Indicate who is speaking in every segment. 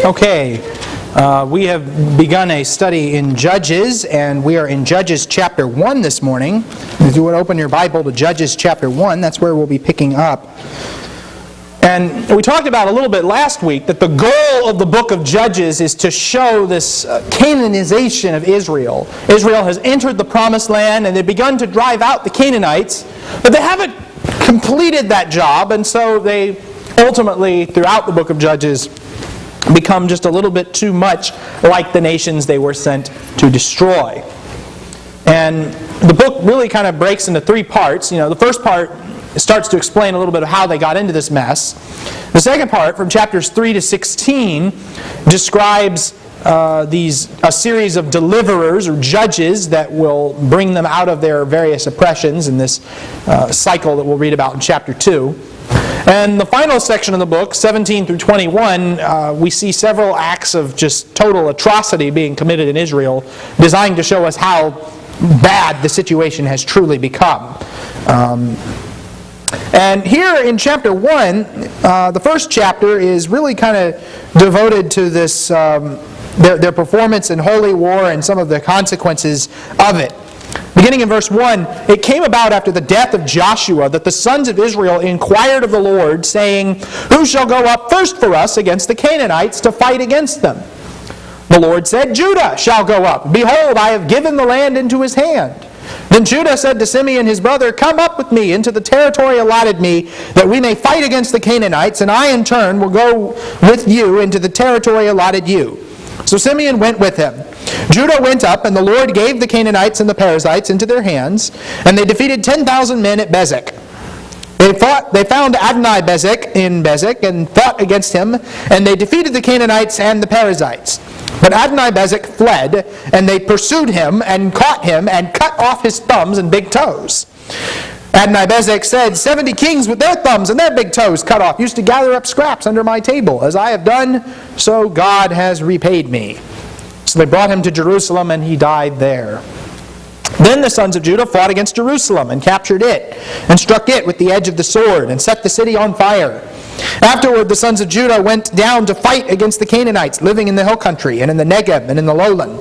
Speaker 1: Okay, we have begun a study in Judges, and we are in Judges chapter 1 this morning. If you would open your Bible to Judges chapter 1, that's where we'll be picking up. And we talked about a little bit last week that the goal of the book of Judges is to show this Canaanization of Israel. Israel has entered the promised land and they've begun to drive out the Canaanites, but they haven't completed that job, and so they ultimately, throughout the book of Judges, become just a little bit too much like the nations they were sent to destroy. And the book really kind of breaks into three parts. The first part starts to explain a little bit of how they got into this mess. The second part, from chapters 3 to 16, describes a series of deliverers or judges that will bring them out of their various oppressions in this cycle that we'll read about in chapter 2. And the final section of the book, 17 through 21, we see several acts of just total atrocity being committed in Israel, designed to show us how bad the situation has truly become. And here in chapter 1, the first chapter is really kind of devoted to this their performance in holy war and some of the consequences of it. Beginning in verse 1, it came about after the death of Joshua that the sons of Israel inquired of the Lord, saying, "Who shall go up first for us against the Canaanites to fight against them?" The Lord said, "Judah shall go up. Behold, I have given the land into his hand." Then Judah said to Simeon his brother, "Come up with me into the territory allotted me, that we may fight against the Canaanites, and I in turn will go with you into the territory allotted you." So Simeon went with him. Judah went up, and the Lord gave the Canaanites and the Perizzites into their hands, and they defeated 10,000 men at Bezek. They found Adoni-Bezek in Bezek, and fought against him, and they defeated the Canaanites and the Perizzites. But Adoni-Bezek fled, and they pursued him, and caught him, and cut off his thumbs and big toes. Adoni-Bezek said, 70 kings with their thumbs and their big toes cut off used to gather up scraps under my table. As I have done, so God has repaid me. So they brought him to Jerusalem, and he died there. Then the sons of Judah fought against Jerusalem, and captured it, and struck it with the edge of the sword, and set the city on fire. Afterward the sons of Judah went down to fight against the Canaanites living in the hill country, and in the Negev, and in the lowland.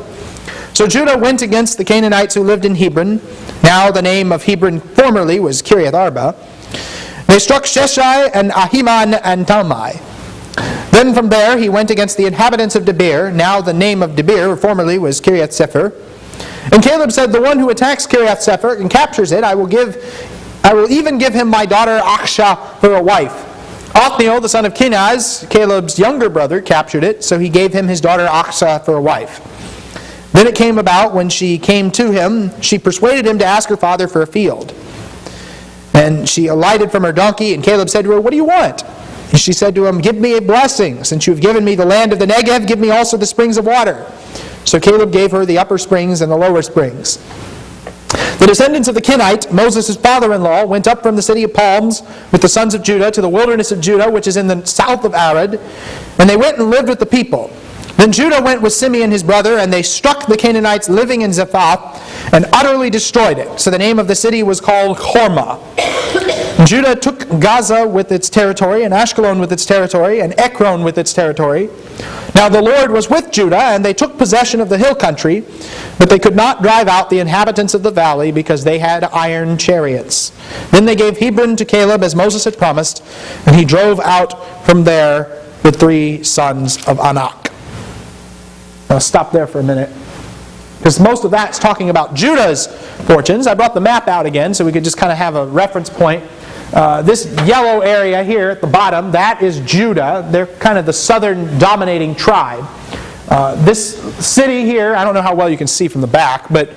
Speaker 1: So Judah went against the Canaanites who lived in Hebron. Now the name of Hebron formerly was Kiriath Arba. They struck Sheshai, and Ahiman, and Talmai. Then from there he went against the inhabitants of Debir. Now the name of Debir formerly was Kiriath Sepher. And Caleb said, "The one who attacks Kiriath Sepher and captures it, I will even give him my daughter Achsah for a wife." Othniel, the son of Kenaz, Caleb's younger brother, captured it, so he gave him his daughter Achsah for a wife. Then it came about, when she came to him, she persuaded him to ask her father for a field. And she alighted from her donkey, and Caleb said to her, "What do you want?" And she said to him, "Give me a blessing. Since you have given me the land of the Negev, give me also the springs of water." So Caleb gave her the upper springs and the lower springs. The descendants of the Kenite, Moses' father-in-law, went up from the city of palms with the sons of Judah to the wilderness of Judah, which is in the south of Arad, and they went and lived with the people. Then Judah went with Simeon his brother, and they struck the Canaanites living in Zephath, and utterly destroyed it. So the name of the city was called Hormah. Judah took Gaza with its territory, and Ashkelon with its territory, and Ekron with its territory. Now the Lord was with Judah, and they took possession of the hill country, but they could not drive out the inhabitants of the valley, because they had iron chariots. Then they gave Hebron to Caleb, as Moses had promised, and he drove out from there the 3 sons of Anak. I'll stop there for a minute, because most of that's talking about Judah's fortunes. I brought the map out again so we could just kind of have a reference point. This yellow area here at the bottom, that is Judah. They're kind of the southern dominating tribe. This city here, I don't know how well you can see from the back, but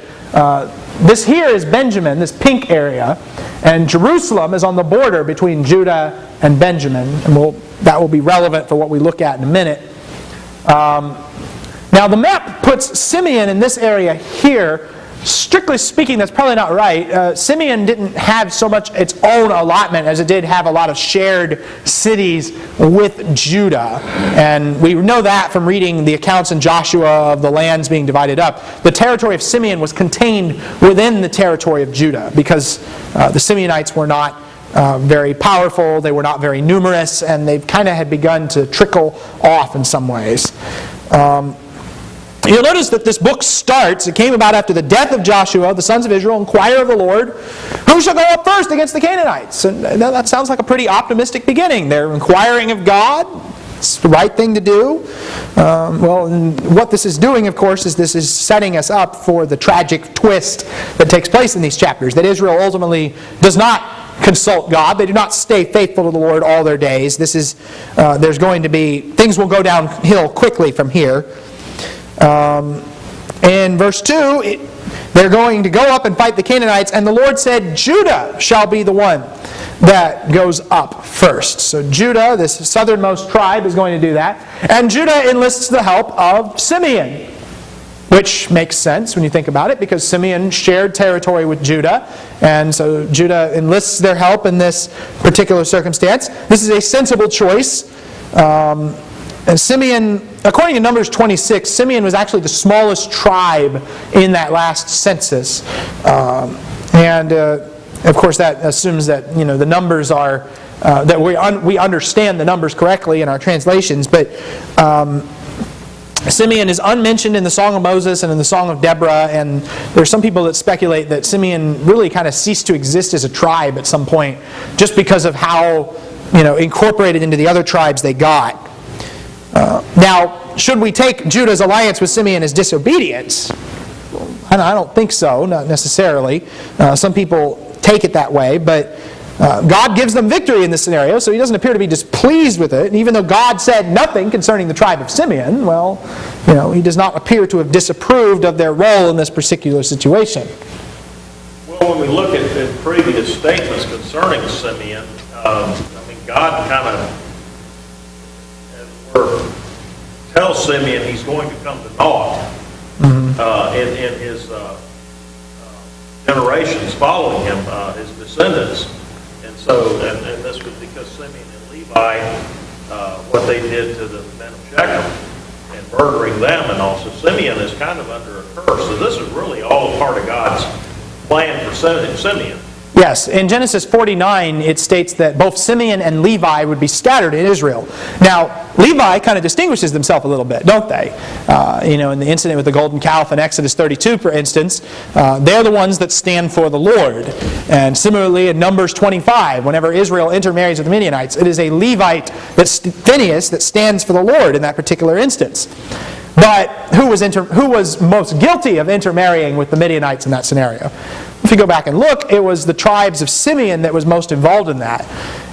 Speaker 1: this here is Benjamin, this pink area. And Jerusalem is on the border between Judah and Benjamin. And that will be relevant for what we look at in a minute. Now the map puts Simeon in this area here. Strictly speaking, that's probably not right. Simeon didn't have so much its own allotment as it did have a lot of shared cities with Judah. And we know that from reading the accounts in Joshua of the lands being divided up. The territory of Simeon was contained within the territory of Judah, because the Simeonites were not very powerful, they were not very numerous, and they kind of had begun to trickle off in some ways. You'll notice that this book starts, it came about after the death of Joshua, the sons of Israel inquire of the Lord, who shall go up first against the Canaanites? And that sounds like a pretty optimistic beginning. They're inquiring of God. It's the right thing to do. And what this is doing, of course, is this is setting us up for the tragic twist that takes place in these chapters, that Israel ultimately does not consult God. They do not stay faithful to the Lord all their days. There's going to be, things will go downhill quickly from here. In verse 2, they're going to go up and fight the Canaanites, and the Lord said, Judah shall be the one that goes up first. So Judah, this southernmost tribe, is going to do that. And Judah enlists the help of Simeon, which makes sense when you think about it, because Simeon shared territory with Judah, and so Judah enlists their help in this particular circumstance. This is a sensible choice. And Simeon, according to Numbers 26, Simeon was actually the smallest tribe in that last census. Of course, that assumes that the numbers are that we understand the numbers correctly in our translations. But Simeon is unmentioned in the Song of Moses and in the Song of Deborah, and there are some people that speculate that Simeon really kind of ceased to exist as a tribe at some point, just because of how incorporated into the other tribes they got. Now, should we take Judah's alliance with Simeon as disobedience? I don't think so, not necessarily. Some people take it that way, but God gives them victory in this scenario, so he doesn't appear to be displeased with it. And even though God said nothing concerning the tribe of Simeon, he does not appear to have disapproved of their role in this particular situation.
Speaker 2: Well, when we look at previous statements concerning Simeon, God kind of tells Simeon he's going to come to naught in his generations following him, his descendants. And so, and this was because Simeon and Levi, what they did to the men of Shechem and murdering them, and also Simeon is kind of under a curse. So this is really all part of God's plan for Simeon.
Speaker 1: Yes, in Genesis 49, it states that both Simeon and Levi would be scattered in Israel. Now, Levi kind of distinguishes themselves a little bit, don't they? In the incident with the golden calf in Exodus 32, for instance, they're the ones that stand for the Lord. And similarly, in Numbers 25, whenever Israel intermarries with the Midianites, it is a Levite, Phinehas, that stands for the Lord in that particular instance. But who was most guilty of intermarrying with the Midianites in that scenario? If you go back and look, it was the tribes of Simeon that was most involved in that.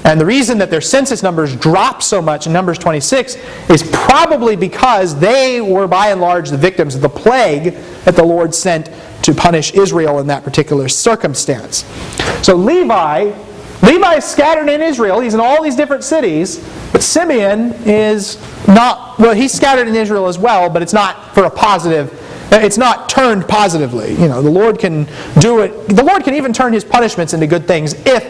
Speaker 1: And the reason that their census numbers drop so much in Numbers 26 is probably because they were by and large the victims of the plague that the Lord sent to punish Israel in that particular circumstance. So Levi is scattered in Israel. He's in all these different cities. But Simeon is not, he's scattered in Israel as well, but it's not for a positive. It's not turned positively. The Lord can do it. The Lord can even turn his punishments into good things if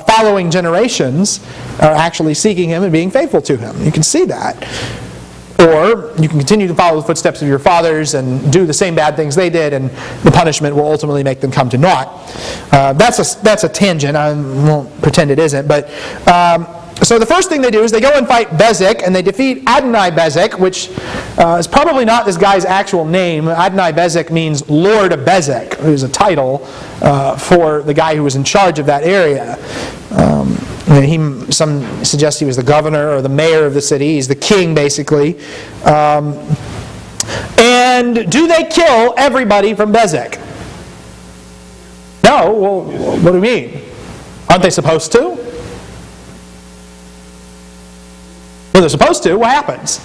Speaker 1: following generations are actually seeking him and being faithful to him. You can see that. Or you can continue to follow the footsteps of your fathers and do the same bad things they did, and the punishment will ultimately make them come to naught. That's a tangent. I won't pretend it isn't. But so the first thing they do is they go and fight Bezek, and they defeat Adonai-Bezek, which is probably not this guy's actual name. Adonai-Bezek means Lord of Bezek, who's a title for the guy who was in charge of that area. Some suggest he was the governor or the mayor of the city. He's the king, basically. And do they kill everybody from Bezek? No. Well, what do you mean? Aren't they supposed to? Well, they're supposed to. What happens?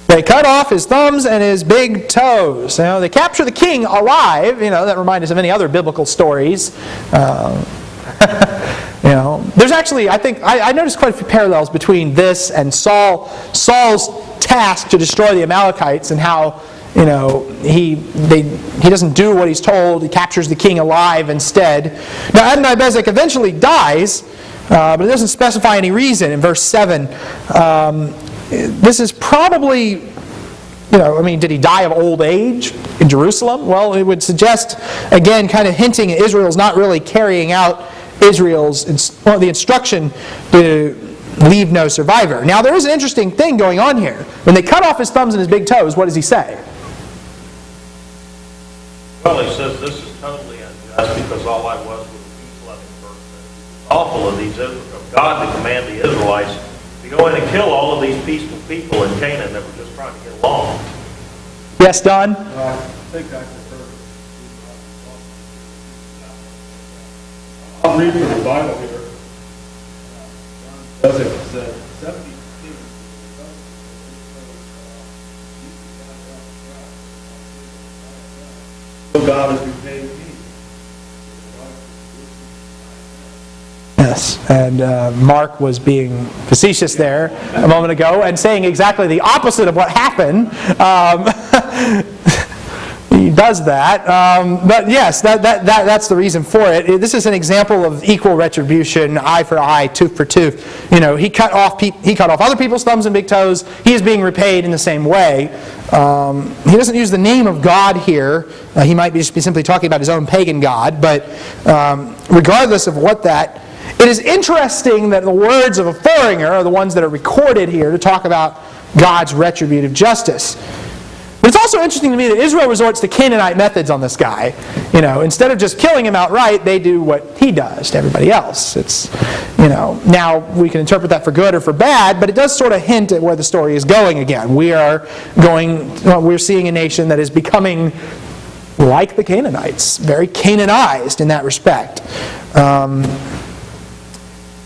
Speaker 1: They cut off his thumbs and his big toes. They capture the king alive. That reminds us of many other biblical stories. There's actually, I noticed quite a few parallels between this and Saul's task to destroy the Amalekites, and how he doesn't do what he's told. He captures the king alive instead. Now Adonai-Bezek eventually dies, but it doesn't specify any reason in verse 7. This is probably did he die of old age in Jerusalem? Well, it would suggest, again, kind of hinting at Israel's not really carrying out the instruction to leave no survivor. Now, there is an interesting thing going on here. When they cut off his thumbs and his big toes, what does he say?
Speaker 2: Well, he says this is totally unjust because all I was a peace-loving person. It's awful of God to command the Israelites to go in and kill all of these peaceful people in Canaan that were just trying to get along.
Speaker 1: Yes, Don?
Speaker 3: I think I prefer. I'm reading the Bible here. Does it said 70 kings. So God has repaid me.
Speaker 1: Yes, and Mark was being facetious there a moment ago and saying exactly the opposite of what happened. He does that. But yes, that's the reason for it. This is an example of equal retribution, eye for eye, tooth for tooth. He cut off other people's thumbs and big toes. He is being repaid in the same way. He doesn't use the name of God here. He might just be simply talking about his own pagan god. But regardless of what that, it is interesting that the words of a foreigner are the ones that are recorded here to talk about God's retributive justice. But it's also interesting to me that Israel resorts to Canaanite methods on this guy. Instead of just killing him outright, they do what he does to everybody else. Now we can interpret that for good or for bad, but it does sort of hint at where the story is going again. We're seeing a nation that is becoming like the Canaanites, very Canaanized in that respect.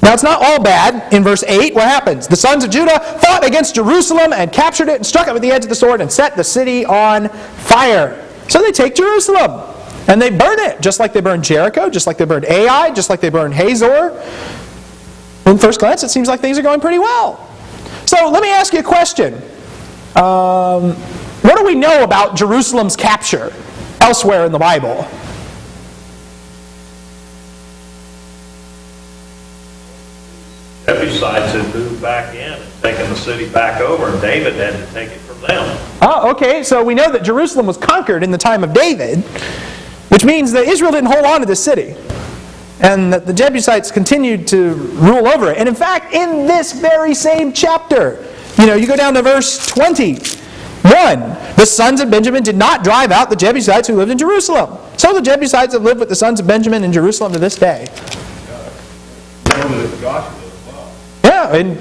Speaker 1: Now, it's not all bad. In verse 8, what happens? The sons of Judah fought against Jerusalem and captured it and struck it with the edge of the sword and set the city on fire. So they take Jerusalem and they burn it, just like they burned Jericho, just like they burned Ai, just like they burned Hazor. In first glance, it seems like things are going pretty well. So let me ask you a question. What do we know about Jerusalem's capture elsewhere in the Bible?
Speaker 2: Jebusites had moved back in and taken the city back over, and David had to take it from them.
Speaker 1: Oh, okay. So we know that Jerusalem was conquered in the time of David, which means that Israel didn't hold on to the city, and that the Jebusites continued to rule over it. And in fact, in this very same chapter, you go down to verse 21. The sons of Benjamin did not drive out the Jebusites who lived in Jerusalem. So the Jebusites have lived with the sons of Benjamin in Jerusalem to this day. Yeah, in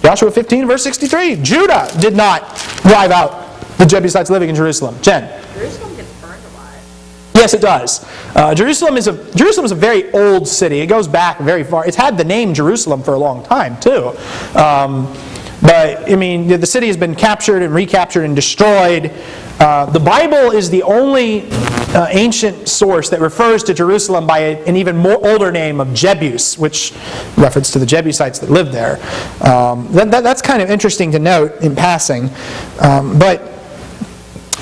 Speaker 1: Joshua 15, verse 63, Judah did not drive out the Jebusites living in Jerusalem. Jen?
Speaker 4: Jerusalem gets burned a lot.
Speaker 1: Yes, it does. Jerusalem is a very old city. It goes back very far. It's had the name Jerusalem for a long time, too. But, the city has been captured and recaptured and destroyed. The Bible is the only ancient source that refers to Jerusalem by an even more older name of Jebus, which reference to the Jebusites that lived there. That's kind of interesting to note in passing. But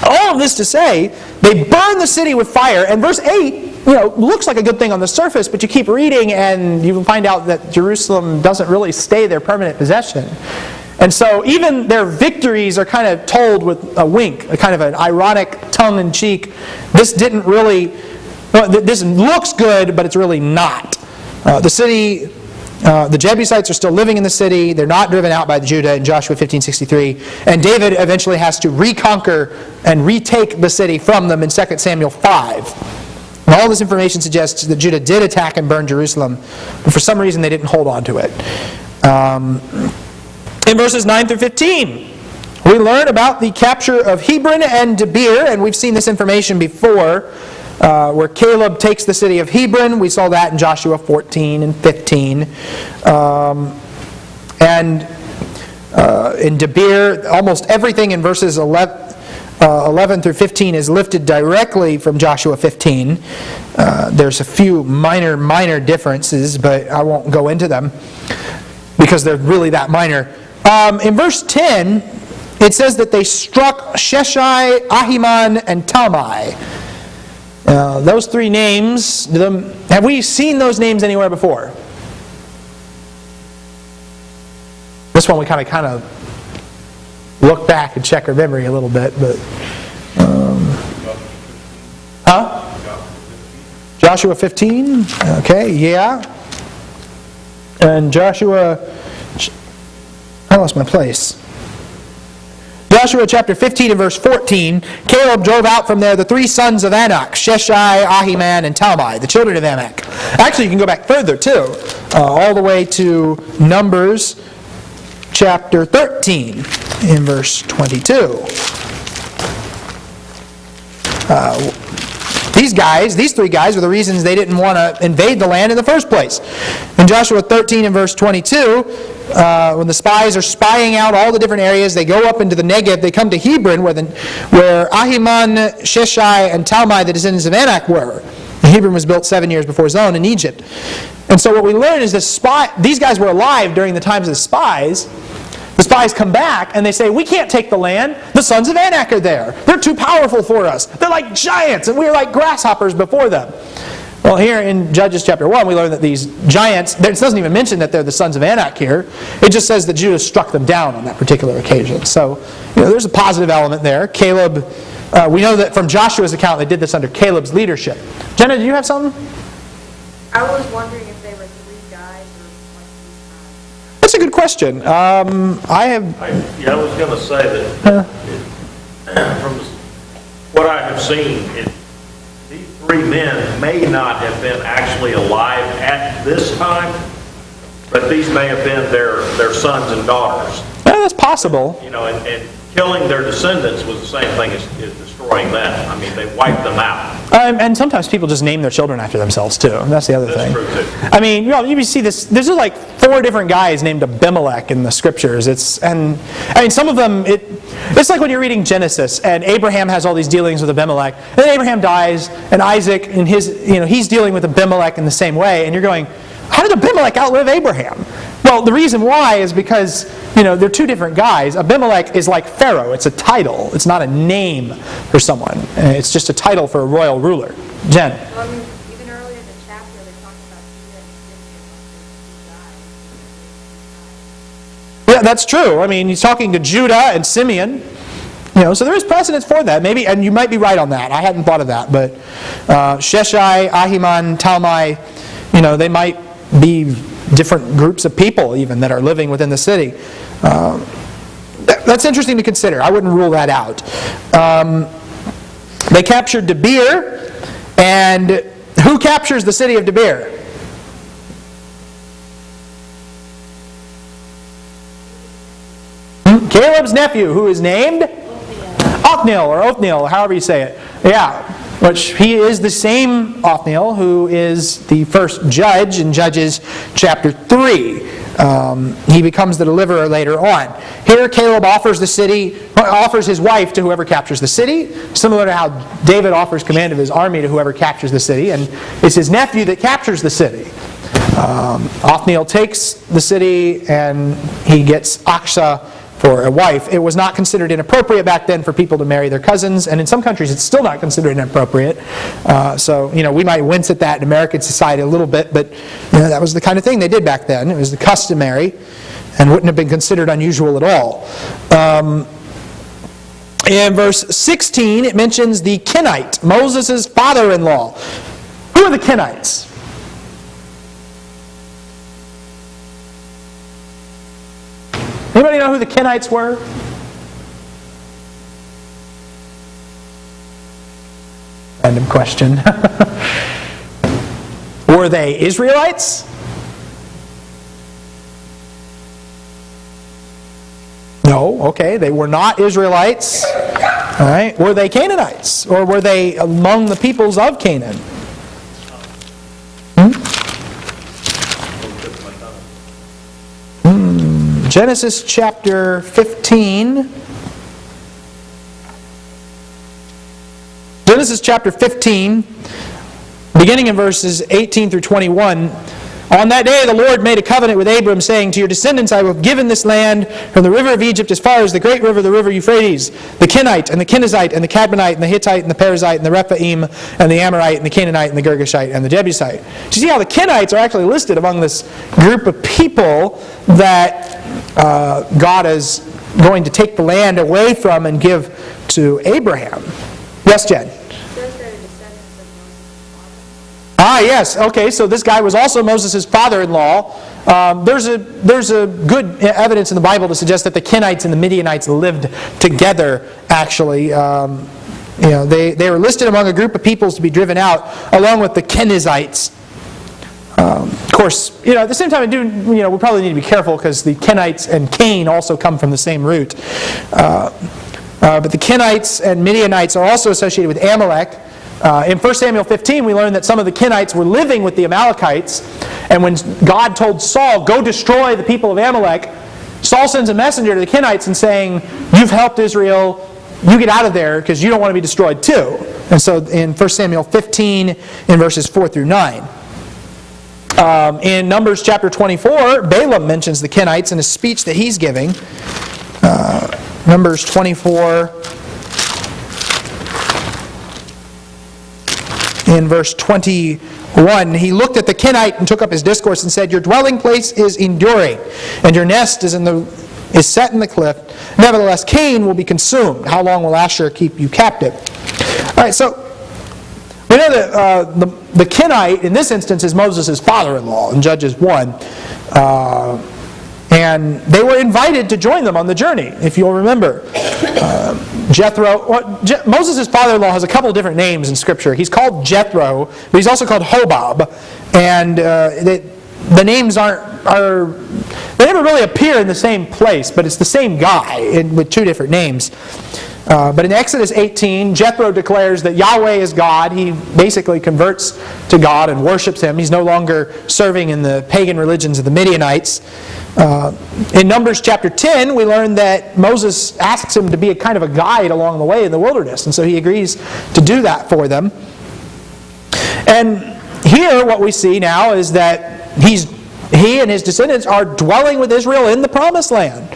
Speaker 1: all of this to say, they burn the city with fire, and verse 8 looks like a good thing on the surface, but you keep reading and you find out that Jerusalem doesn't really stay their permanent possession. And so even their victories are kind of told with a wink, a kind of an ironic tongue-in-cheek. This looks good, but it's really not. The Jebusites are still living in the city. They're not driven out by Judah in Joshua 15:63. And David eventually has to reconquer and retake the city from them in 2 Samuel 5. And all this information suggests that Judah did attack and burn Jerusalem, but for some reason they didn't hold on to it. In verses 9 through 15, we learn about the capture of Hebron and Debir, and we've seen this information before, where Caleb takes the city of Hebron. We saw that in Joshua 14 and 15. And in Debir, almost everything in verses 11 through 15 is lifted directly from Joshua 15. There's a few minor differences, but I won't go into them because they're really that minor. In verse 10, it says that they struck Sheshai, Ahiman, and Talmai. Those three names, have we seen those names anywhere before? This one we kind of look back and check our memory a little bit, but... Huh? Joshua 15? Okay, yeah. And Joshua... I lost my place. Joshua chapter 15 and verse 14, Caleb drove out from there the three sons of Anak, Sheshai, Ahiman, and Talmai, the children of Anak. Actually, you can go back further too, all the way to Numbers chapter 13 in verse 22. These three guys are the reasons they didn't want to invade the land in the first place. In Joshua 13 and verse 22, when the spies are spying out all the different areas, they go up into the Negev, they come to Hebron, where Ahiman, Sheshai, and Talmai, the descendants of Anak, were. And Hebron was built 7 years before Zoan in Egypt. And so what we learn is these guys were alive during the times of the spies. The spies come back and they say, we can't take the land. The sons of Anak are there. They're too powerful for us. They're like giants and we're like grasshoppers before them. Well, here in Judges chapter 1, we learn that these giants, it doesn't even mention that they're the sons of Anak here. It just says that Judah struck them down on that particular occasion. So, there's a positive element there. Caleb, we know that from Joshua's account, they did this under Caleb's leadership. Jenna, do you have something?
Speaker 4: I was wondering if they were three guys or like three guys.
Speaker 1: That's a good question.
Speaker 2: I was going to say that from what I have seen, these three men may not have been actually alive at this time, but these may have been their sons and daughters.
Speaker 1: Yeah, that's possible.
Speaker 2: And killing their descendants was the same thing as destroying them. I mean, they wiped them out.
Speaker 1: And sometimes people just name their children after themselves too. That's the other thing.
Speaker 2: That's true too.
Speaker 1: I mean, you see this. There's like 4 different guys named Abimelech in the scriptures. Some of them. It's like when you're reading Genesis and Abraham has all these dealings with Abimelech. And then Abraham dies, and Isaac and he's dealing with Abimelech in the same way. And you're going, how did Abimelech outlive Abraham? Well, the reason why is because, they're 2 different guys. Abimelech is like Pharaoh. It's a title. It's not a name for someone. It's just a title for a royal ruler. Jen?
Speaker 4: Well, I mean, even earlier in the chapter, they talked about Judah and Simeon, like
Speaker 1: Yeah, that's true. I mean, he's talking to Judah and Simeon. So there is precedence for that. Maybe, and you might be right on that. I hadn't thought of that. But Sheshai, Ahiman, Talmai, they might be different groups of people even that are living within the city. That's interesting to consider. I wouldn't rule that out. They captured Debir, and who captures the city of Debir? Caleb's nephew, who is named Othniel, or Othniel, however you say it. Yeah, which he is the same Othniel who is the first judge in Judges chapter 3. He becomes the deliverer later on. Here Caleb offers his wife to whoever captures the city, similar to how David offers command of his army to whoever captures the city, and it's his nephew that captures the city. Othniel takes the city and he gets Aksha for a wife. It was not considered inappropriate back then for people to marry their cousins, and in some countries it's still not considered inappropriate. So we might wince at that in American society a little bit, but that was the kind of thing they did back then. It was the customary and wouldn't have been considered unusual at all. In verse 16 it mentions the Kenite, Moses' father-in-law. Who are the Kenites? Anybody know who the Kenites were? Random question. Were they Israelites? No, okay, they were not Israelites. All right, were they Canaanites? Or were they among the peoples of Canaan? Genesis chapter 15. Genesis chapter 15, beginning in verses 18 through 21. On that day the Lord made a covenant with Abram, saying, to your descendants I will have given this land from the river of Egypt as far as the great river, the river Euphrates, the Kenite, and the Kenizzite, and the Cadmonite, and the Hittite, and the Perizzite, and the Rephaim, and the Amorite, and the Canaanite, and the Girgashite, and the Jebusite. Do you see how the Kenites are actually listed among this group of people that God has going to take the land away from and give to Abraham. Yes, Jen?
Speaker 4: It says they're descendants of Moses' father.
Speaker 1: Ah, yes. Okay, so this guy was also Moses' father-in-law. There's a good evidence in the Bible to suggest that the Kenites and the Midianites lived together, actually. They were listed among a group of peoples to be driven out, along with the Kenizzites. Of course, at the same time, we probably need to be careful because the Kenites and Cain also come from the same root. But the Kenites and Midianites are also associated with Amalek. In 1 Samuel 15, we learn that some of the Kenites were living with the Amalekites, and when God told Saul, go destroy the people of Amalek, Saul sends a messenger to the Kenites and saying, you've helped Israel, you get out of there because you don't want to be destroyed too. And so in 1 Samuel 15, in verses 4 through 9. In Numbers chapter 24, Balaam mentions the Kenites in a speech that he's giving. Numbers 24, in verse 21, he looked at the Kenite and took up his discourse and said, your dwelling place is enduring, and your nest is set in the cliff. Nevertheless, Cain will be consumed. How long will Asher keep you captive? All right, so we know that the Kenite, in this instance, is Moses' father-in-law in Judges 1. And they were invited to join them on the journey, if you'll remember. Jethro, Moses' father-in-law has a couple of different names in Scripture. He's called Jethro, but he's also called Hobab. And the names they never really appear in the same place, but it's the same guy with two different names. But in Exodus 18, Jethro declares that Yahweh is God. He basically converts to God and worships Him. He's no longer serving in the pagan religions of the Midianites. In Numbers chapter 10, we learn that Moses asks him to be a kind of a guide along the way in the wilderness, and so he agrees to do that for them. And here what we see now is that he and his descendants are dwelling with Israel in the Promised Land.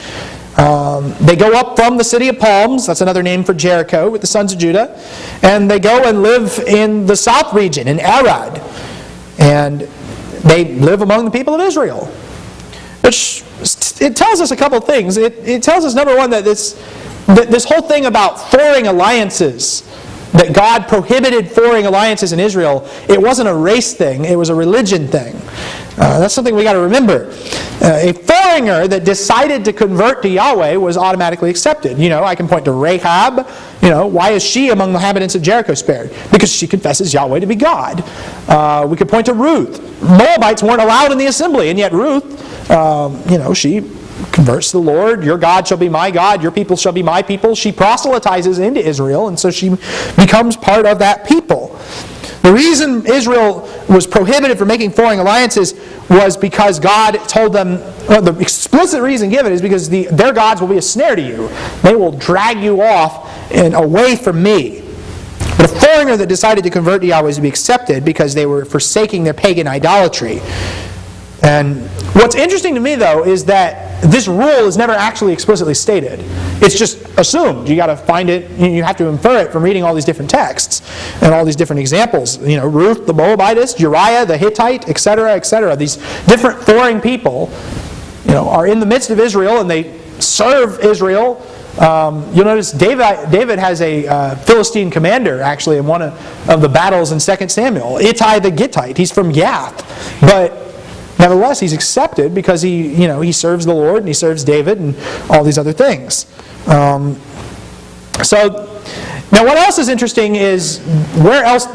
Speaker 1: They go up from the city of palms, that's another name for Jericho, with the sons of Judah, and they go and live in the south region, in Arad. And they live among the people of Israel. Which, it tells us a couple of things. It tells us, number one, that this whole thing about foreign alliances, that God prohibited foreign alliances in Israel, it wasn't a race thing, it was a religion thing. That's something we got to remember. A foreigner that decided to convert to Yahweh was automatically accepted. I can point to Rahab. Why is she among the inhabitants of Jericho spared? Because she confesses Yahweh to be God. We could point to Ruth. Moabites weren't allowed in the assembly, and yet Ruth, she converts to the Lord. Your God shall be my God. Your people shall be my people. She proselytizes into Israel, and so she becomes part of that people. The reason Israel was prohibited from making foreign alliances was because God told them, the explicit reason given is because their gods will be a snare to you. They will drag you off and away from me. But a foreigner that decided to convert to Yahweh is to be accepted because they were forsaking their pagan idolatry. And what's interesting to me, though, is that this rule is never actually explicitly stated. It's just assumed. You got to find it. You have to infer it from reading all these different texts and all these different examples. Ruth the Moabitess, Uriah the Hittite, etc., etc. These different foreign people, are in the midst of Israel and they serve Israel. You'll notice David has a Philistine commander actually in one of the battles in 2 Samuel. Ittai the Gittite. He's from Gath, but nevertheless, he's accepted because he serves the Lord and he serves David and all these other things. So, now what else is interesting is where else...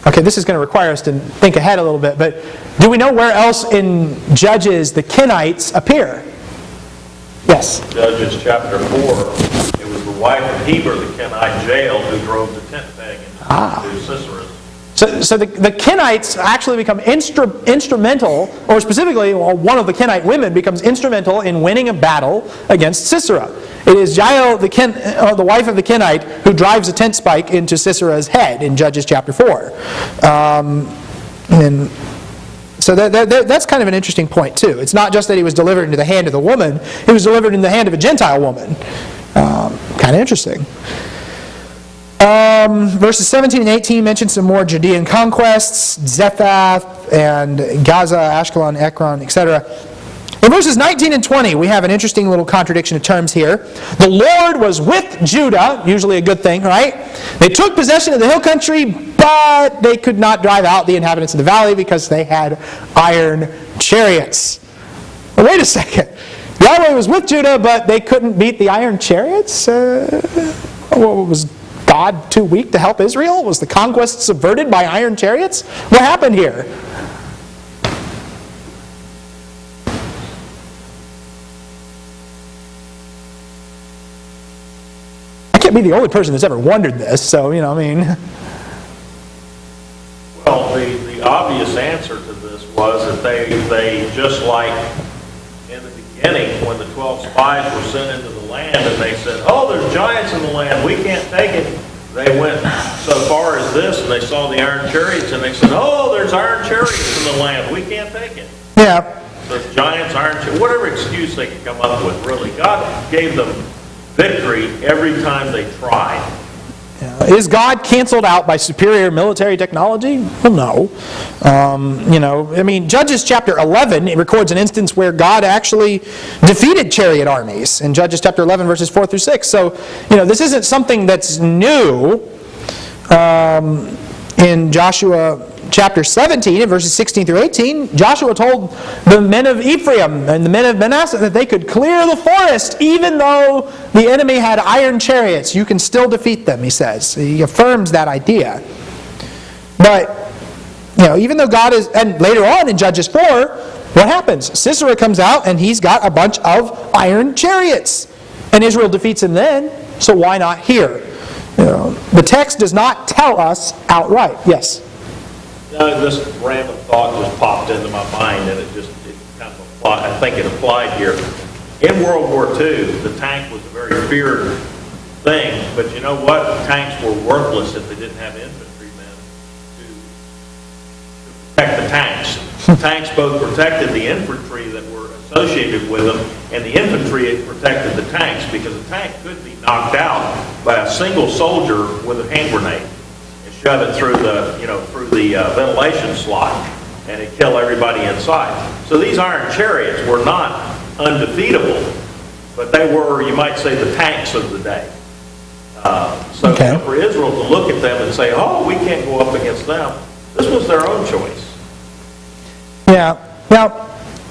Speaker 1: Okay, this is going to require us to think ahead a little bit, but do we know where else in Judges the Kenites appear? Yes?
Speaker 2: Judges chapter 4, it was the wife of Heber, the Kenite Jael, who drove the tent peg into Sisera.
Speaker 1: So the Kenites actually become instrumental, or specifically one of the Kenite women becomes instrumental in winning a battle against Sisera. It is Jael, the wife of the Kenite, who drives a tent spike into Sisera's head in Judges chapter 4. And so that's kind of an interesting point too. It's not just that he was delivered into the hand of the woman, he was delivered into the hand of a Gentile woman. Kind of interesting. Verses 17 and 18 mention some more Judean conquests, Zephath and Gaza, Ashkelon, Ekron, etc. In verses 19 and 20, we have an interesting little contradiction of terms here. The Lord was with Judah, usually a good thing, right? They took possession of the hill country, but they could not drive out the inhabitants of the valley because they had iron chariots. Well, wait a second. Yahweh was with Judah, but they couldn't beat the iron chariots? Was God too weak to help Israel? Was the conquest subverted by iron chariots? What happened here? I can't be the only person that's ever wondered this, so,
Speaker 2: Well, the obvious answer to this was that they just like in the beginning when the 12 spies were sent into the land and they said, oh, there's giants in the land, we can't take it. They went so far as this and they saw the iron chariots and they said, oh, there's iron chariots in the land, we can't take it.
Speaker 1: yeah.
Speaker 2: There's giants, iron chariots, whatever excuse they could come up with, really. God gave them victory every time they tried.
Speaker 1: Is God canceled out by superior military technology? Well, no. Judges chapter 11, it records an instance where God actually defeated chariot armies in Judges chapter 11, verses 4 through 6. So, this isn't something that's new. In Joshua chapter 17, in verses 16 through 18, Joshua told the men of Ephraim and the men of Manasseh that they could clear the forest even though the enemy had iron chariots. You can still defeat them, he says. He affirms that idea. But, even though God is... And later on in Judges 4, what happens? Sisera comes out and he's got a bunch of iron chariots. And Israel defeats him then, so why not here? The text does not tell us outright. Yes?
Speaker 2: This random thought just popped into my mind, and it kind of applied, I think it applied here. In World War II, the tank was a very feared thing, but you know what? Tanks were worthless if they didn't have infantrymen to protect the tanks. The tanks both protected the infantry that were associated with them, and the infantry protected the tanks, because a tank could be knocked out by a single soldier with a hand grenade. Shove it through the ventilation slot, and it kill everybody inside. So these iron chariots were not undefeatable, but they were, you might say, the tanks of the day. For Israel to look at them and say, "Oh, we can't go up against them," this was their own choice.
Speaker 1: Yeah. Now,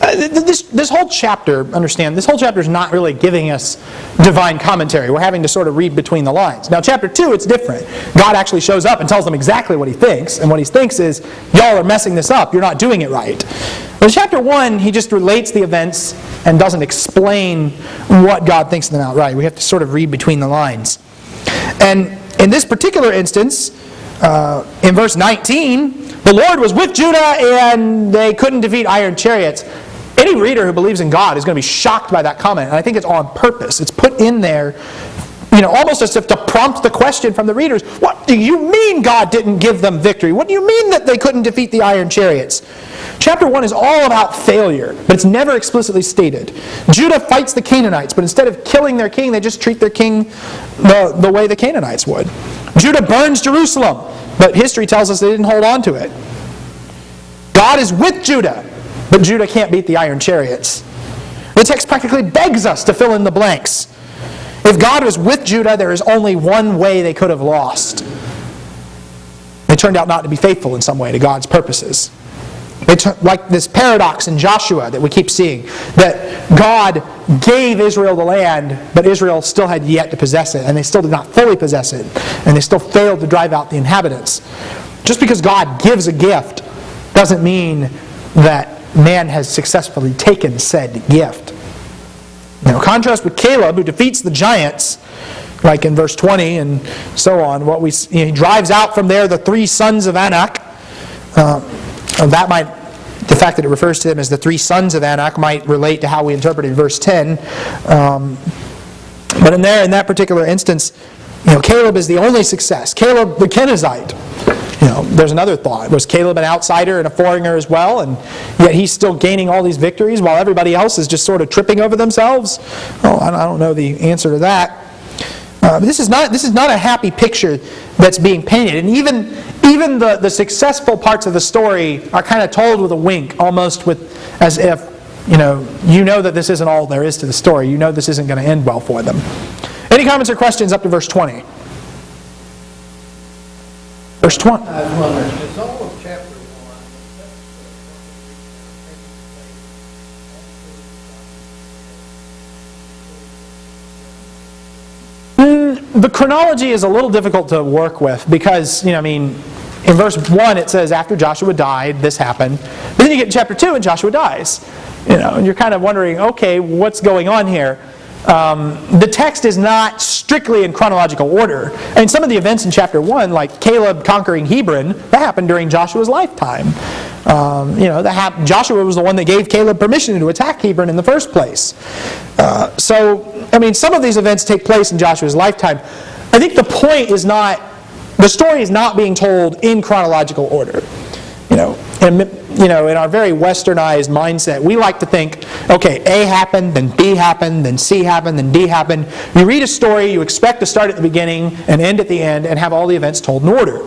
Speaker 1: this whole chapter, understand, this whole chapter is not really giving us divine commentary. We're having to sort of read between the lines. Now, chapter 2, it's different. God actually shows up and tells them exactly what he thinks, and what he thinks is, y'all are messing this up, you're not doing it right. In chapter 1, he just relates the events and doesn't explain what God thinks of them outright. We have to sort of read between the lines. And in this particular instance, in verse 19, the Lord was with Judah and they couldn't defeat iron chariots. Any reader who believes in God is going to be shocked by that comment, and I think it's on purpose. It's put in there, almost as if to prompt the question from the readers. What do you mean God didn't give them victory? What do you mean that they couldn't defeat the iron chariots? Chapter 1 is all about failure, but it's never explicitly stated. Judah fights the Canaanites, but instead of killing their king, they just treat their king the way the Canaanites would. Judah burns Jerusalem, but history tells us they didn't hold on to it. God is with Judah, but Judah can't beat the iron chariots. The text practically begs us to fill in the blanks. If God was with Judah, there is only one way they could have lost. They turned out not to be faithful in some way to God's purposes. Like this paradox in Joshua that we keep seeing, that God gave Israel the land, but Israel still had yet to possess it, and they still did not fully possess it, and they still failed to drive out the inhabitants. Just because God gives a gift doesn't mean that man has successfully taken said gift. Now, contrast with Caleb, who defeats the giants, like in verse 20 and so on. He drives out from there the 3 sons of Anak. The fact that it refers to them as the 3 sons of Anak might relate to how we interpreted verse 10. But in that particular instance, Caleb is the only success. Caleb the Kenizzite. There's another thought. Was Caleb an outsider and a foreigner as well, and yet he's still gaining all these victories while everybody else is just sort of tripping over themselves? Oh, I don't know the answer to that. This is not a happy picture that's being painted, and even the successful parts of the story are kind of told with a wink, almost as if you know that this isn't all there is to the story. You know this isn't going to end well for them. Any comments or questions up to verse 20? Verse 20.
Speaker 5: I was wondering, is all of chapter 1,
Speaker 1: The chronology is a little difficult to work with because, in verse 1 it says after Joshua died, this happened. But then you get in chapter 2 and Joshua dies. And you're kind of wondering, okay, what's going on here? The text is not strictly in chronological order. And some of the events in chapter 1, like Caleb conquering Hebron, that happened during Joshua's lifetime. Joshua was the one that gave Caleb permission to attack Hebron in the first place. Some of these events take place in Joshua's lifetime. I think the point is not, the story is not being told in chronological order. In our very westernized mindset, we like to think, okay, A happened, then B happened, then C happened, then D happened. You read a story, you expect to start at the beginning and end at the end and have all the events told in order.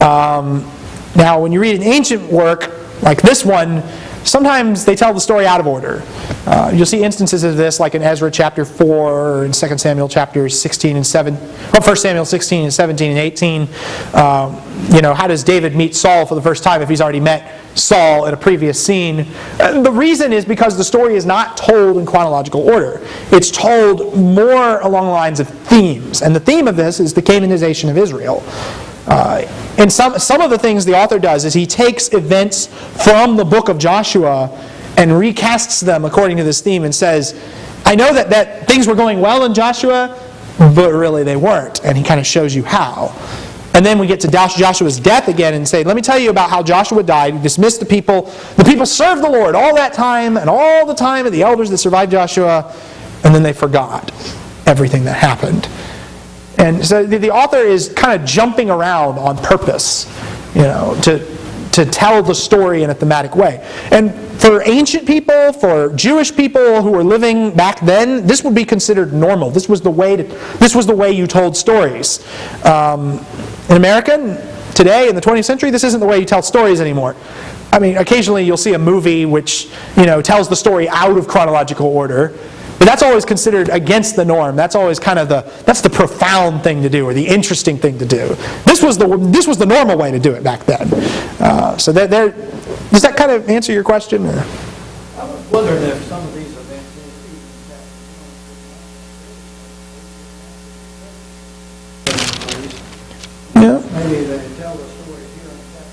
Speaker 1: Now, when you read an ancient work like this one, sometimes they tell the story out of order. You'll see instances of this like in Ezra chapter 4 or in 2 Samuel chapters 16 and 7, 1 Samuel 16 and 17 and 18. How does David meet Saul for the first time if he's already met Saul at a previous scene? The reason is because the story is not told in chronological order. It's told more along the lines of themes. And the theme of this is the Canaanization of Israel. And some of the things the author does is he takes events from the book of Joshua and recasts them according to this theme and says, I know that things were going well in Joshua, but really they weren't. And he kind of shows you how. And then we get to Joshua's death again and say, let me tell you about how Joshua died. He dismissed the people. The people served the Lord all that time and all the time of the elders that survived Joshua, and then they forgot everything that happened. And so the author is kind of jumping around on purpose, to tell the story in a thematic way. And for ancient people, for Jewish people who were living back then, this would be considered normal. This was the way you told stories. In America, today in the 20th century, this isn't the way you tell stories anymore. Occasionally you'll see a movie which tells the story out of chronological order. But that's always considered against the norm. That's always kind of that's the profound thing to do, or the interesting thing to do. This was the normal way to do it back then. Does that kind of answer your question? Or?
Speaker 5: I was wondering if some of these events in
Speaker 1: Yeah.
Speaker 5: maybe they tell the story here in chapter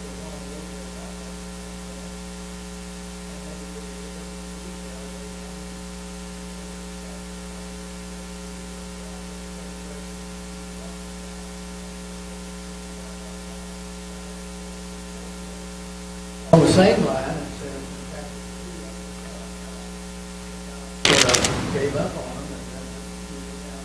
Speaker 5: 1 on the same line, it says in chapter 2, sort of gave up on them, and then moved down.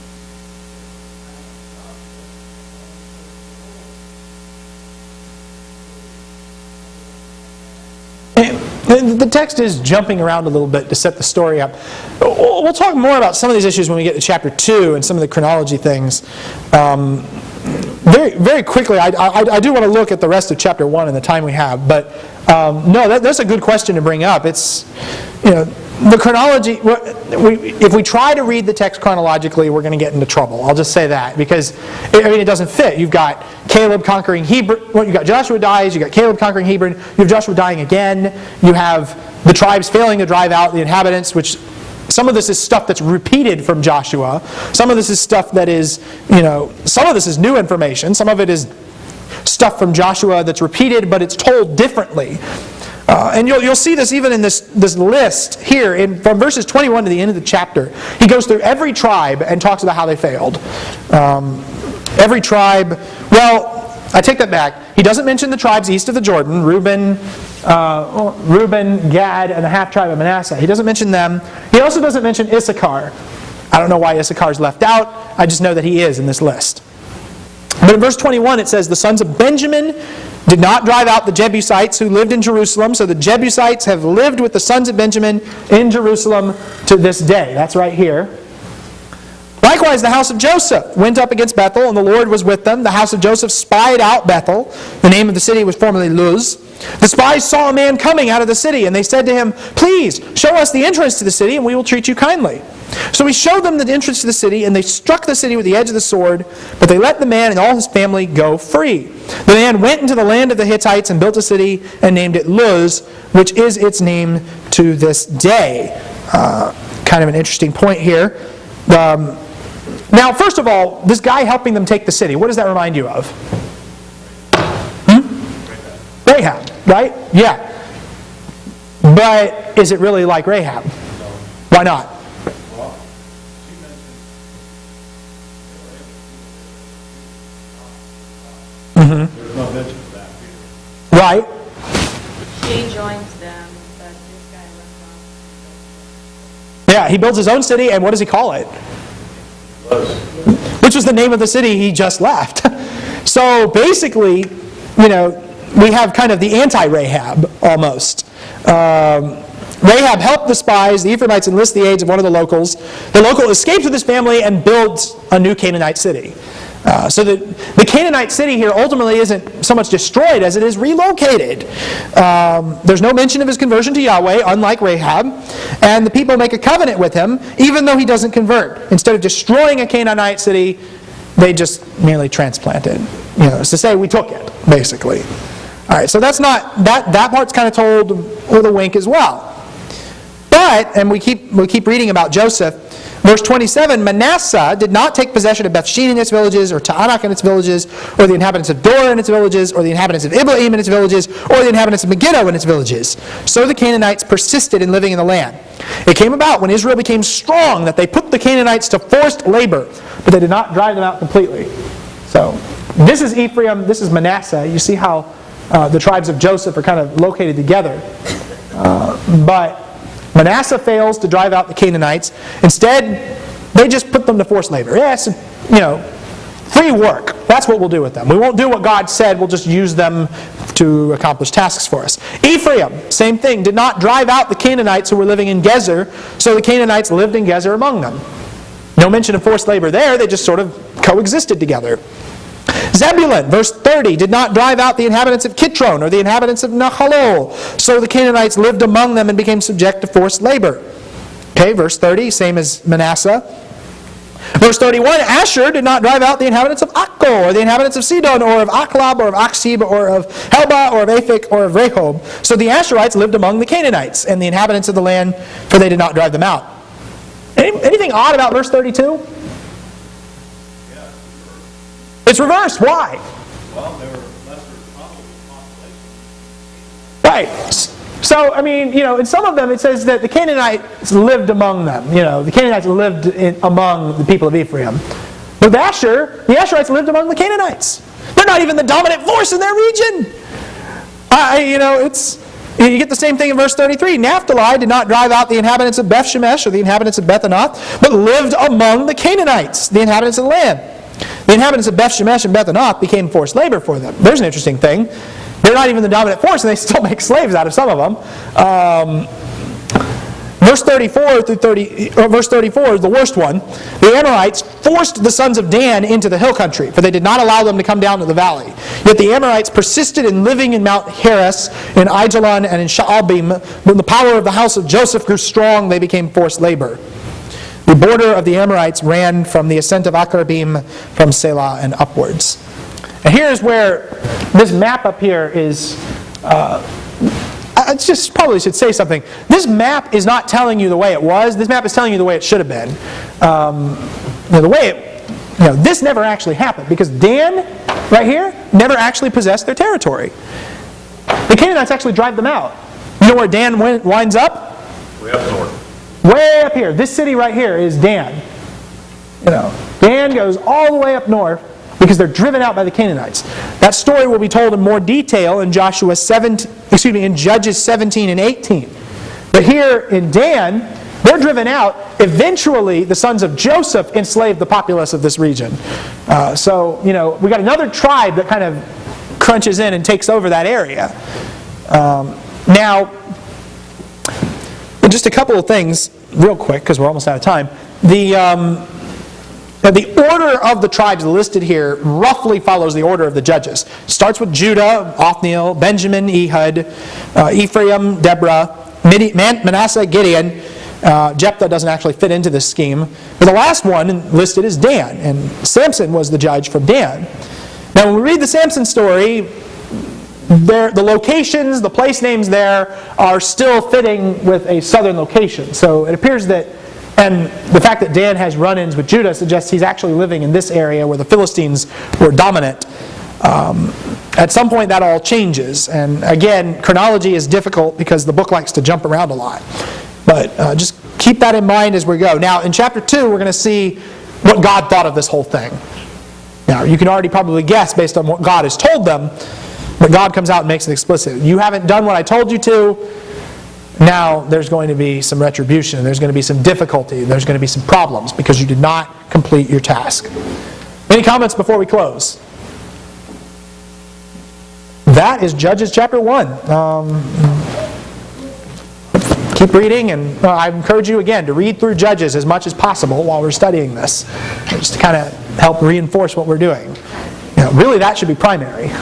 Speaker 1: The text is jumping around a little bit to set the story up. We'll talk more about some of these issues when we get to chapter 2 and some of the chronology things. Very, very quickly, I do want to look at the rest of chapter 1 in the time we have. But that's a good question to bring up. It's, the chronology, if we try to read the text chronologically, we're going to get into trouble. I'll just say that. Because, it doesn't fit. You've got Caleb conquering Hebron. You've got Joshua dies. You've got Caleb conquering Hebron. You have Joshua dying again. You have the tribes failing to drive out the inhabitants, which some of this is stuff that's repeated from Joshua. Some of this is stuff that is, some of this is new information. Some of it is stuff from Joshua that's repeated, but it's told differently. And you'll see this even in this list here, from verses 21 to the end of the chapter. He goes through every tribe and talks about how they failed. Every tribe, I take that back. He doesn't mention the tribes east of the Jordan, Reuben, Gad, and the half-tribe of Manasseh. He doesn't mention them. He also doesn't mention Issachar. I don't know why Issachar is left out. I just know that he is in this list. But in verse 21 it says, the sons of Benjamin did not drive out the Jebusites who lived in Jerusalem, so the Jebusites have lived with the sons of Benjamin in Jerusalem to this day. That's right here. Likewise, the house of Joseph went up against Bethel, and the Lord was with them. The house of Joseph spied out Bethel. The name of the city was formerly Luz. The spies saw a man coming out of the city, and they said to him, "Please, show us the entrance to the city, and we will treat you kindly." So he showed them the entrance to the city, and they struck the city with the edge of the sword, but they let the man and all his family go free. The man went into the land of the Hittites and built a city and named it Luz, which is its name to this day. Kind of an interesting point here. Now, first of all, this guy helping them take the city, what does that remind you of? Rahab, right? Yeah. But is it really like Rahab? Why not?
Speaker 3: Well, she mentioned there's no mention of that here.
Speaker 1: Right?
Speaker 4: She joins them, but this guy left off.
Speaker 1: Yeah, he builds his own city, and what does he call it? Which was the name of the city he just left. So basically, we have kind of the anti-Rahab almost. Rahab helped the spies. The Ephraimites enlist the aid of one of the locals. The local escapes with his family and builds a new Canaanite city. So the Canaanite city here ultimately isn't so much destroyed as it is relocated. There's no mention of his conversion to Yahweh, unlike Rahab. And the people make a covenant with him, even though he doesn't convert. Instead of destroying a Canaanite city, they just merely transplant it. It's to say we took it, basically. All right, so that's not that part's kind of told with a wink as well. But, and we keep reading about Joseph. Verse 27, Manasseh did not take possession of Bethshean and its villages, or Taanach and its villages, or the inhabitants of Dor and its villages, or the inhabitants of Iblaim and its villages, or the inhabitants of Megiddo and its villages. So the Canaanites persisted in living in the land. It came about when Israel became strong that they put the Canaanites to forced labor, but they did not drive them out completely. So this is Ephraim, this is Manasseh. You see how the tribes of Joseph are kind of located together. But Manasseh fails to drive out the Canaanites. Instead, they just put them to forced labor. Yes, free work. That's what we'll do with them. We won't do what God said. We'll just use them to accomplish tasks for us. Ephraim, same thing, did not drive out the Canaanites who were living in Gezer, so the Canaanites lived in Gezer among them. No mention of forced labor there. They just sort of coexisted together. Zebulun, verse 30, did not drive out the inhabitants of Kitron or the inhabitants of Nahalol. So the Canaanites lived among them and became subject to forced labor. Okay, verse 30, same as Manasseh. Verse 31, Asher did not drive out the inhabitants of Akko or the inhabitants of Sidon or of Aklab or of Aksib or of Helba or of Aphik or of Rehob. So the Asherites lived among the Canaanites and the inhabitants of the land, for they did not drive them out. Anything odd about verse 32? It's reversed. Why?
Speaker 3: Well, they were lesser probably population.
Speaker 1: Right. So, in some of them it says that the Canaanites lived among them. The Canaanites lived among the people of Ephraim. But the Asherites lived among the Canaanites. They're not even the dominant force in their region. You get the same thing in verse 33. Naphtali did not drive out the inhabitants of Beth Shemesh or the inhabitants of Beth Anath, but lived among the Canaanites, the inhabitants of the land. The inhabitants of Beth Shemesh and Beth Anath became forced labor for them. There's an interesting thing. They're not even the dominant force, and they still make slaves out of some of them. Verse 34 is the worst one. The Amorites forced the sons of Dan into the hill country, for they did not allow them to come down to the valley. Yet the Amorites persisted in living in Mount Heres, in Aijalon, and in Sha'albim. When the power of the house of Joseph grew strong, they became forced labor. The border of the Amorites ran from the ascent of Akarabim from Selah and upwards. And here's where this map up here is, I just probably should say something. This map is not telling you the way it was. This map is telling you the way it should have been. This never actually happened because Dan, right here, never actually possessed their territory. The Canaanites actually drive them out. You know where Dan winds up?
Speaker 2: Way up north.
Speaker 1: Way up here. This city right here is Dan. Dan goes all the way up north because they're driven out by the Canaanites. That story will be told in more detail in Judges 17 and 18. But here in Dan, they're driven out. Eventually, the sons of Joseph enslaved the populace of this region. We got another tribe that kind of crunches in and takes over that area. Now, just a couple of things real quick because we're almost out of time. Now, the order of the tribes listed here roughly follows the order of the judges. Starts with Judah, Othniel, Benjamin, Ehud, Ephraim, Deborah, Manasseh, Gideon. Jephthah doesn't actually fit into this scheme. But the last one listed is Dan, and Samson was the judge from Dan. Now, when we read the Samson story, the locations, the place names there are still fitting with a southern location. So it appears that, and the fact that Dan has run-ins with Judah suggests he's actually living in this area where the Philistines were dominant. At some point that all changes. And again, chronology is difficult because the book likes to jump around a lot. But just keep that in mind as we go. Now, in chapter 2, we're going to see what God thought of this whole thing. Now, you can already probably guess based on what God has told them, but God comes out and makes it explicit. You haven't done what I told you to. Now, there's going to be some retribution. There's going to be some difficulty. There's going to be some problems because you did not complete your task. Any comments before we close? That is Judges chapter 1. Keep reading, and I encourage you again to read through Judges as much as possible while we're studying this, just to kind of help reinforce what we're doing. Really, that should be primary.